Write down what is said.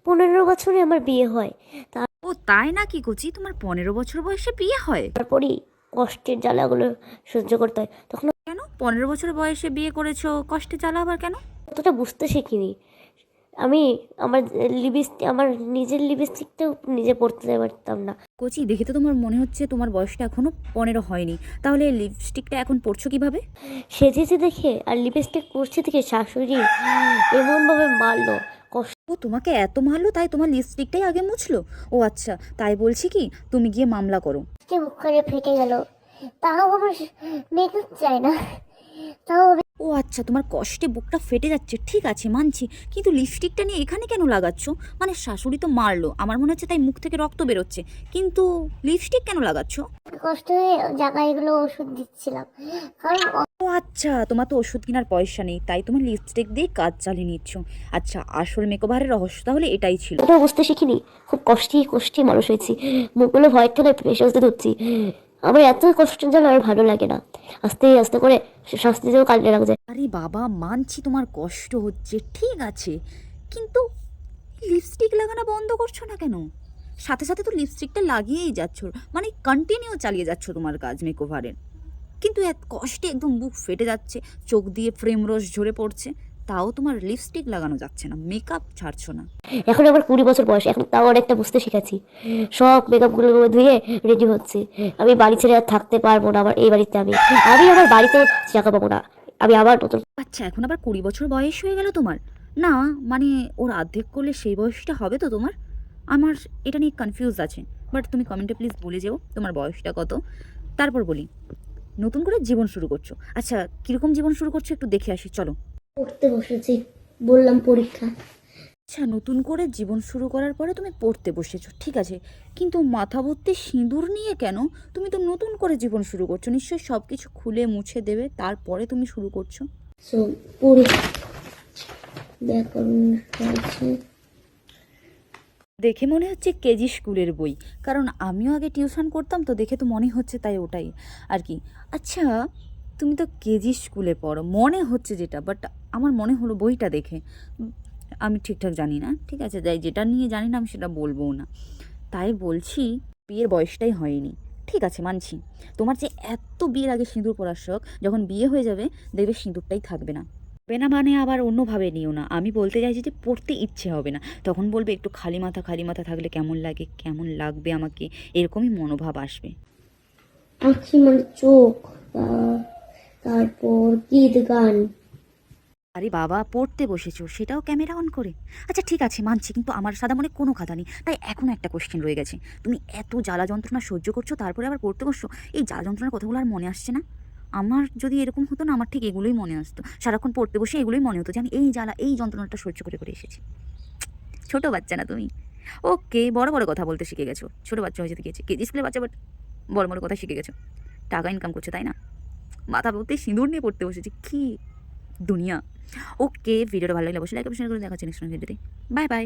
15 বছরে আমার বিয়ে হয়। ও তাই নাকি কচি, তোমার 15 বছর বয়সে বিয়ে হয়? তারপরেই কষ্টের জ্বালাগুলো সহ্য করতে হয়। তখন কেন 15 বছর বয়সে বিয়ে করেছো, কষ্টে জ্বালা আবার কেন? অতটা বুঝতে শিখিনি। আমি আমার আমার নিজের লিপস্টিকটাও নিজে পরতে পারতাম না। কচি দেখে তো তোমার মনে হচ্ছে তোমার বয়সটা এখনো 15 হয়নি, তাহলে লিপস্টিকটা এখন পরছো কিভাবে? সেজেছে দেখে আর লিপস্টিক পরছে দেখে শাশুড়ি এমনভাবে মারলো। ও তোমাকে এত মারলো তাই তোমার লিপস্টিকটাই আগে মুছলো? ও আচ্ছা, তাই বলছি কি, তুমি গিয়ে মামলা করো। কষ্টে মুখখানে ফেটে গেল, তাও আমার মেকআপ চাই না, তাও ও আচ্ছা, তোমার কষ্টে বুকটা ফেটে যাচ্ছে, ঠিক আছে মানছি, কিন্তু লিপস্টিকটা নিয়ে এখানে কেন লাগাচ্ছ? মানে শাশুড়ি তো মারলো, আমার মনে হচ্ছে তাই মুখ থেকে রক্ত বেরোচ্ছে, কিন্তু লিপস্টিক কেন লাগাচ্ছ? কষ্ট হয়ে জায়গাগুলো ওষুধ দিচ্ছিলাম, কারণ ও আচ্ছা, তোমার তো ওষুধ কেনার পয়সা নেই, তাই তোমার লিপস্টিক দিয়ে কাজ চালিয়ে নিচ্ছ। আচ্ছা, আসল মেকওভারের রহস্য তাহলে এটাই ছিল। ওটা বুঝতে শিখিনি। খুব কষ্টে কষ্টে মানুষ হয়েছি, মুখগুলো ভয় ঠেলে ফেসে আসতে ধরছি। আমার এত কষ্ট যেন আর ভালো লাগে না। আস্তে আস্তে করে শাস্তিতেও কাজে লাগছে। আরে বাবা, মানছি তোমার কষ্ট হচ্ছে, ঠিক আছে, কিন্তু লিপস্টিক লাগানো বন্ধ করছো না কেন? সাথে সাথে তো লিপস্টিকটা লাগিয়েই যাচ্ছ, মানে কন্টিনিউ চালিয়ে যাচ্ছ তোমার কাজ মেকওভারের, কিন্তু এত কষ্টে একদম বুক ফেটে যাচ্ছে, চোখ দিয়ে ফ্রেম রস ঝরে পড়ছে, তাও তোমার লিপস্টিক লাগানো যাচ্ছে না, মেকআপ ছাড়ছো না। এখন আমার 20 বছর বয়স, এখন তাও অনেকটা বুঝতে শিখেছি। সব মেকআপগুলো ধুয়ে রেডি হচ্ছে। আমি বাড়ি ছেড়ে আর থাকতে পারবো না। আমার এই বাড়িতে আমি আমি আমার বাড়িতেও জায়গা পাবো না। আমি আবার নতুন। আচ্ছা, এখন আবার 20 বছর বয়স হয়ে গেল তোমার? না, মানে ওর অর্ধেক করলে সেই বয়সটা হবে তো তোমার? আমার এটা নিয়ে কনফিউজ আছে, বাট তুমি কমেন্টে প্লিজ বলে যেও তোমার বয়সটা কত। তারপর বলি, নতুন করে জীবন শুরু করছো, আচ্ছা কিরকম জীবন শুরু করছো একটু দেখে আসি, চলো। পড়তে বসেছি, বললাম পরীক্ষা। আচ্ছা, নতুন করে জীবন শুরু করার পরে তুমি পড়তে বসেছো, ঠিক আছে, কিন্তু মাথা ভর্তি সিঁদুর নিয়ে কেন? তুমি তো নতুন করে জীবন শুরু করছো, নিশ্চয়ই সব কিছু খুলে মুছে দেবে তারপরে তুমি শুরু করছো। সো পড়ি, ব্যাকরণ আছে। দেখে মনে হচ্ছে কেজি স্কুলের বই, কারণ আমিও আগে টিউশন করতাম তো, দেখে তো মনে হচ্ছে, তাই ওটাই আর কি। আচ্ছা, তুমি তো কেজি স্কুলে পড়ো মনে হচ্ছে যেটা, বাট আমার মনে হলো বইটা দেখে, আমি ঠিকঠাক জানি না, ঠিক আছে, যাই, যেটা নিয়ে জানি না আমি সেটা বলবো না, তাই বলছি বিয়ের বয়সটাই হয়নি, ঠিক আছে মানছি। তোমার যে এত বিয়ের আগে সিঁদুর পরার শখ, যখন বিয়ে হয়ে যাবে দেখবে সিঁদুরটাই থাকবে না। হবে না মানে আবার অন্যভাবে নিও না, আমি বলতে চাইছি যে পড়তে ইচ্ছে হবে না, তখন বলবে একটু খালি মাথা খালি মাথা থাকলে কেমন লাগে, কেমন লাগবে আমাকে, এরকমই মনোভাব আসবে। আঁখি মানে চোখ, তারপর গীত গান। আরে বাবা, পড়তে বসেছো সেটাও ক্যামেরা অন করে? আচ্ছা ঠিক আছে মানছি, কিন্তু আমার সাদা মনে কোনো কথা নেই, তাই এখনও একটা কোশ্চেন রয়ে গেছে, তুমি এত জ্বালা যন্ত্রণা সহ্য করছো তারপরে আবার পড়তে বসছো, এই জ্বালা যন্ত্রণার কথাগুলো আর মনে আসছে না? আমার যদি এরকম হতো না, আমার ঠিক এগুলোই মনে আসতো, সারাক্ষণ পড়তে বসে এগুলোই মনে হতো যে আমি এই জ্বালা এই যন্ত্রণাটা সহ্য করে করে এসেছি। ছোট বাচ্চা না তুমি? ওকে, বড় বড় কথা বলতে শিখে গেছো, ছোট বাচ্চা হয়ে যেতে গেছে কেজি স্কুলের বাচ্চা, বাট বড় বড় কথা শিখে গেছো, টাকা ইনকাম করছো তাই না? মাথা বলতে সিঁদুর নিয়ে পড়তে বসেছি, কি দুনিয়া। ওকে, ভিডিওটা ভালো লাগলে অবশ্যই লাইক শেয়ার করে, দেখা হচ্ছে নেক্সট ভিডিওতে। Bye bye.